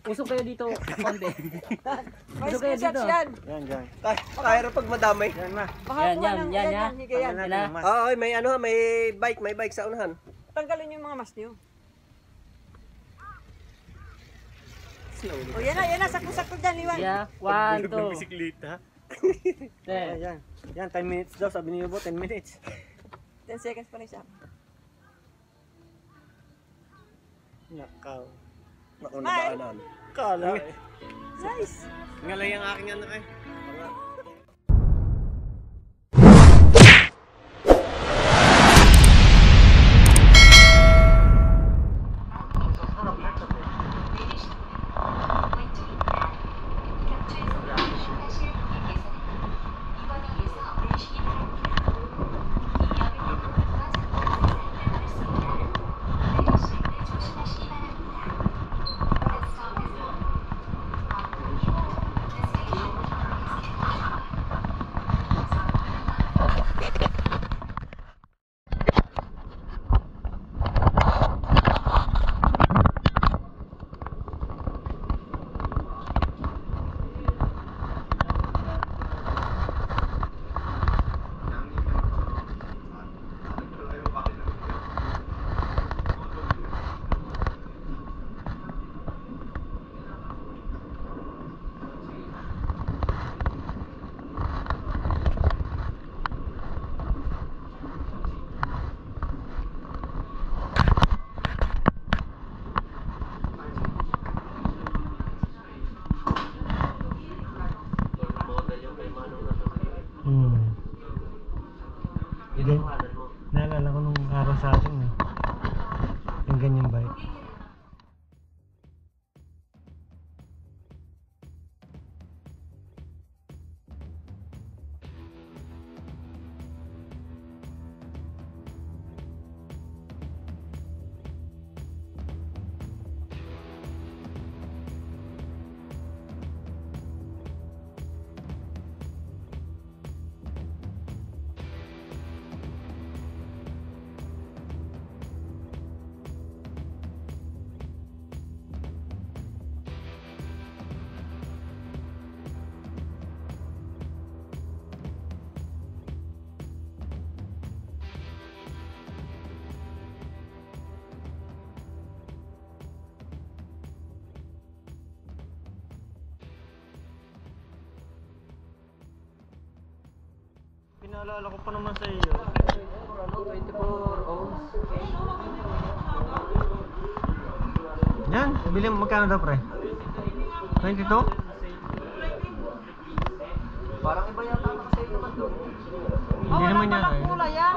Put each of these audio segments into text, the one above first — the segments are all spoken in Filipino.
Usok kayo dito, konti. May Usok kayo screenshot dito. yan. Yan, yan. Kaya rin pag madamay. Yan na. Makakuha Yan, ng yan, yan, higa yan. Yan na. Oo, may ano, may bike sa unahan. Tanggalin yung mga mask nyo. O yan na, sakto-sakto dyan, Liwan. Yeah, 1, 2. Bisikleta. Ten. Yan. Yan, 10 minutes daw. Sabi niyo po, 10 minutes. 10 seconds pa rin siya. Nakaw. Naku, nabaanan. Kala. Nice! Ngalay ang aking ano eh. Naalala ko nung araw sa atin eh. Yung ganyang bike. Pinaalala ko pa naman sa iyo. 24 ohms. Yan, bili mo magkano daw pre? 22? Parang iba yata sa iyo naman doon. Hindi naman yan eh. Kulay yan.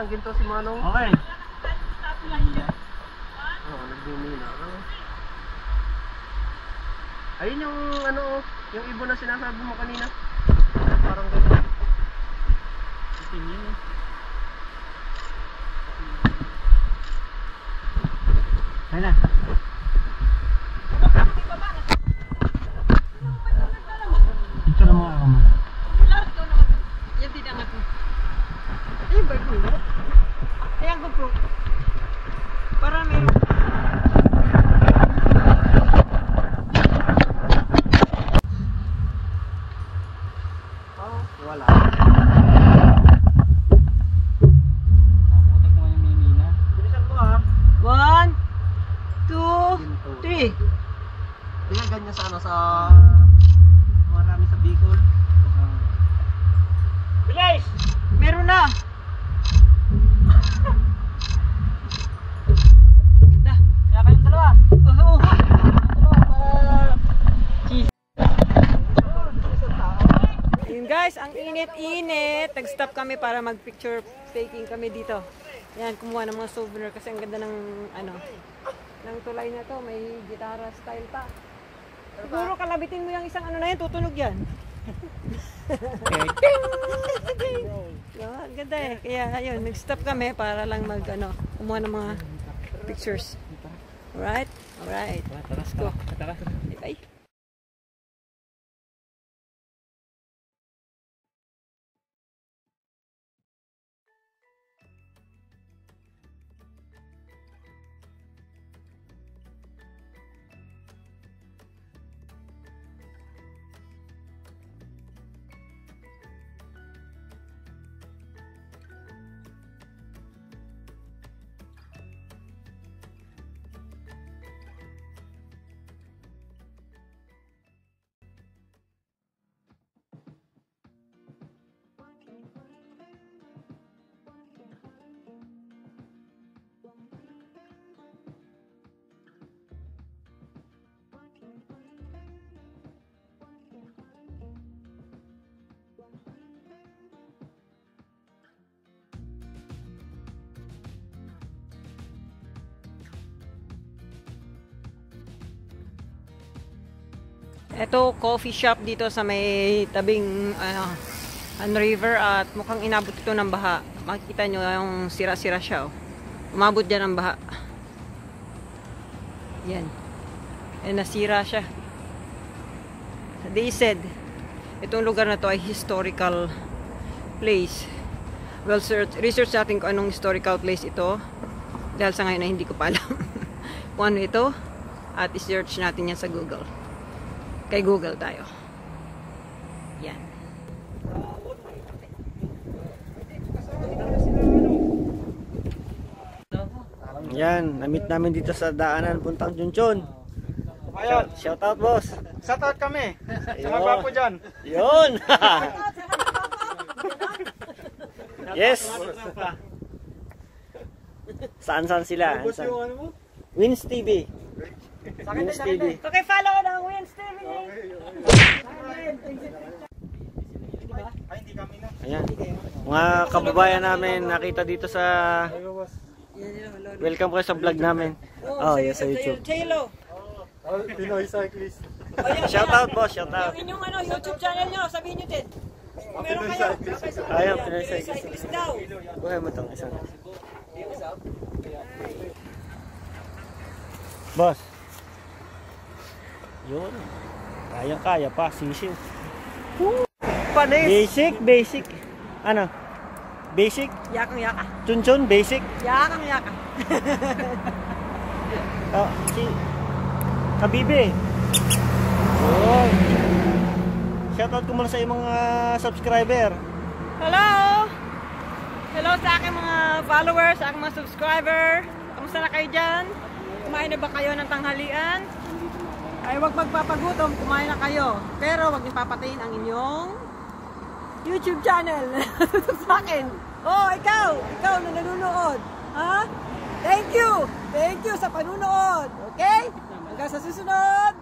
ginto si Manong. Okay. Oo, nagmimina. Ayun yung ano, yung ibon na sinasabi mo kanina. Parang gano'n. Ayun na. Ito lang mga kamo. Yan din ang ako. Ayun ba ito? Ayan ko bro. Para meron. Oh, wala. Bilisan mo ha. 1, 2, 3. Hindi nga ganyan sa ano sa... Marami sa Bicol. Bilis! Meron na. Da, Kaya kayong dalawa. oh. Yun guys, ang init-init. Nag-stop kami para mag-picture taking kami dito. Yan, kumuha ng mga souvenir kasi ang ganda ng ano, ng tulay na to. May gitara style pa. Siguro kalabitin mo yung isang ano na yan, tutunog yan. Ang ganda eh. Kaya ayun, nag-stop kami para lang mag ano, kumuha ng mga pictures. Alright? Alright. Let's go. Bye. Ito, coffee shop dito sa may tabing river at mukhang inabot ito ng baha. Makikita nyo yung sira-sira siya. Oh. Umabot dyan ng baha. Yan. Nasira siya. They said, itong lugar na to ay historical place. Well, research natin kung anong historical place ito. Dahil sa ngayon na hindi ko pa alam kung ano ito. At i-search natin yan sa Google. Kay Google tayo. Yan. Yan, na-meet namin dito sa daanan puntang Junchon. Shout out boss. Shout out kami. Sa Ayun. mga gwapo dyan. Yun. Yes. Saan sila? Boss yung ano mo? Wins TV. Wins TV. Okay, follow ko ng Wednesday. Ay, hindi kami na. Ayan. Mga kababayan namin nakita dito sa welcome kayo sa vlog namin. Oh, yes, sa YouTube. Taylor. Oh, Pinoy cyclist. Shout out boss, shout out. Yung inyong YouTube channel nyo, sabihin nyo din. Kung meron kayo. Ayun, Pinoy cyclist. Cyclist daw. Buhay mo tong isang. Boss. Yun. Kaya pa, sisiw. Panis! Basic. Ano? Basic? Yakang yaka. Chunchon, basic. Yakang yaka. Oh, si Kabibe. Yun. Shoutout ko muna sa iyong mga subscriber. Hello! Hello sa aking mga followers, sa aking mga subscriber. Kamusta na kayo dyan? Kumain na ba kayo ng tanghalian? Ay huwag magpapagutom, kumain na kayo. Pero huwag niyo papatayin ang inyong YouTube channel. Sa akin. Oh, ikaw na nanonood. Ha? Thank you sa panunood. Okay? Hanggang sa susunod.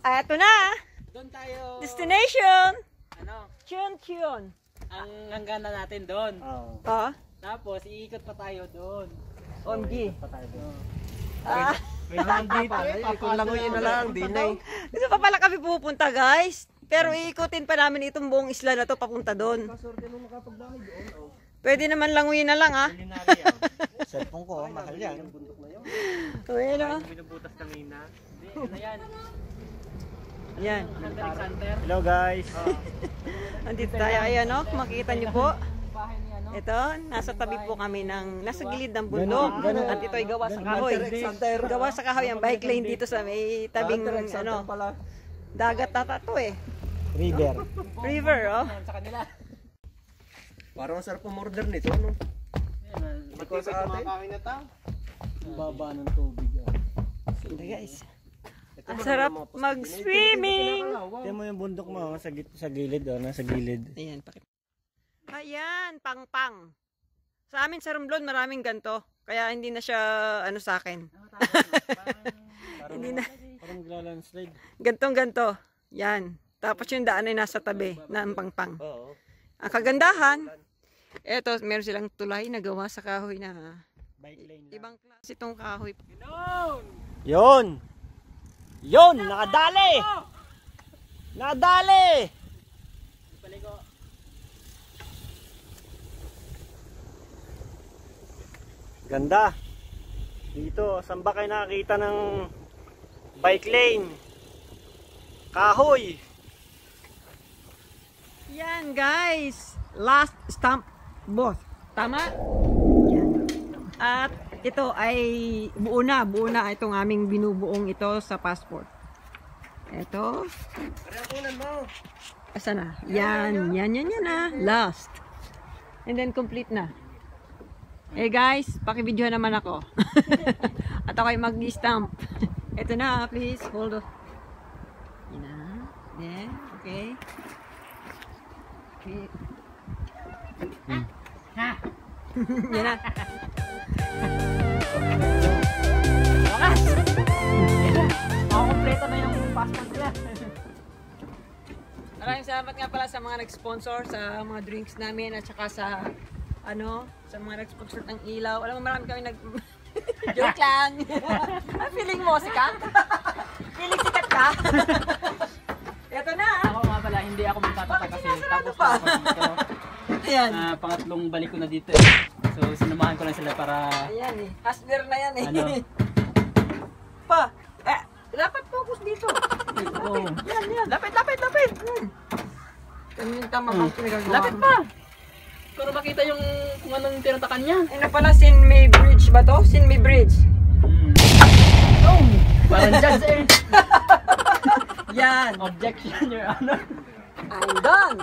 Ay, eto na. Doon tayo. Destination. Ano? Chun. ang hangganan natin doon. Oo. Ah, Tapos, iikot pa tayo doon. OMG. Pa tayo doon. Ah, May naman dito eh. Kung langoyin na lang, di na eh. dito pa pala kami pupunta, guys. Pero iikutin pa namin itong buong isla na to papunta doon. Pwede naman languyin na lang, ah. Cellphone ko, mahal yan. Ayan, ah. Binubutas kanina. Hindi, ano yan? Yan. Alexander. Hello guys. Andito tayo, ayan, oh. Makikita niyo po. Bahay niya, no? Ito, nasa tabi po kami nasa gilid ng bundok. At ito ay gawa sa kahoy. Gawa sa kahoy ang bike lane dito sa may tabing, ano, dagat tata to eh. River. River, oh. Sa kanila. Parang sarap umorder nito, ano? Ikaw sa atin. Ang baba ng tubig. Ito, guys. Ang sarap mag-swimming. Tingnan mo yung bundok mo, sa gilid, oh, nasa gilid. Ayan, pakita. Ayan, pang-pang. Sa amin sa Romblon, maraming ganto. Kaya hindi na siya, ano sa akin. Hindi na. Parang landslide. Gantong-ganto. Yan. Tapos yung daan ay nasa tabi ng pang-pang. Oo. Ang kagandahan, eto, meron silang tulay na gawa sa kahoy na Bike lane lang. ibang klase itong kahoy. Yon! Yon! Nakadali! Nakadali! Ganda. Dito, saan ba kayo nakakita ng bike lane? Kahoy! Yan, guys. Last stamp boss. Tama? Yan. At ito ay buo na itong aming binubuong ito sa passport. Ito. Asa na? Yan na. Last. And then complete na. Eh guys, paki-video naman ako. At ako ay mag-stamp. Ito na, please. Hold on. Yan na. Then, okay. Okay. Yan na. Wakas! Kompleto na yung passport nila. Maraming salamat nga pala sa mga nag-sponsor sa mga drinks namin at saka sa sa mga nag-sponsor ng ilaw. Alam mo, marami kami joke lang. Feeling mo sikat? Feeling sikat ka? Ito na. Ako nga pala, hindi ako magtataka kasi tapos pa? ako dito. Ayan. Pangatlong balik ko na dito eh. So, sinamahan ko lang sila para Ayan eh. Hustler na yan eh. Ano? Pa, dapat focus dito. Oo. Yan. Lapit! Ano yung tama bang pinagagawa? Lapit pa! Para makita yung kung anong tinatakan niya. Ano pala, Sinmay Bridge ba to? Sinmay Bridge. Oh! Parang judge eh. Yan. Objection, Your Honor. I'm done.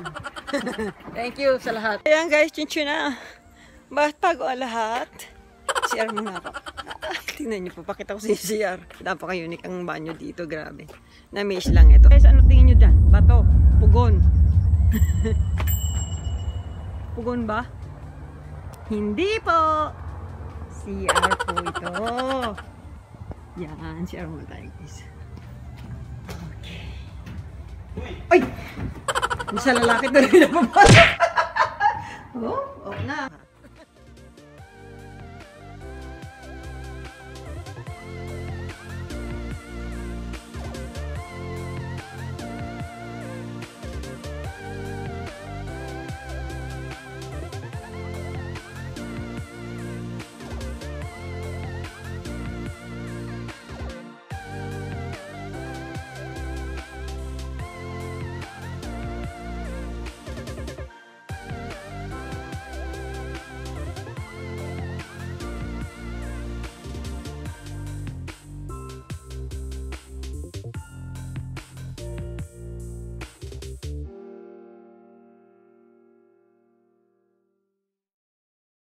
Thank you sa lahat. Ayan guys, chinchun na. Bago lahat. CR muna ako. Tingnan niyo po, pakita ko sa CR. Napaka-unique ang banyo dito, grabe. Na-miss lang ito. Guys, ano tingin niyo dyan? Bato, pugon. Pugon ba? Hindi po. CR po ito. Yan, CR muna tayo guys. Okay. Ay! Hindi sa lalaki doon na papasok. Oh, na.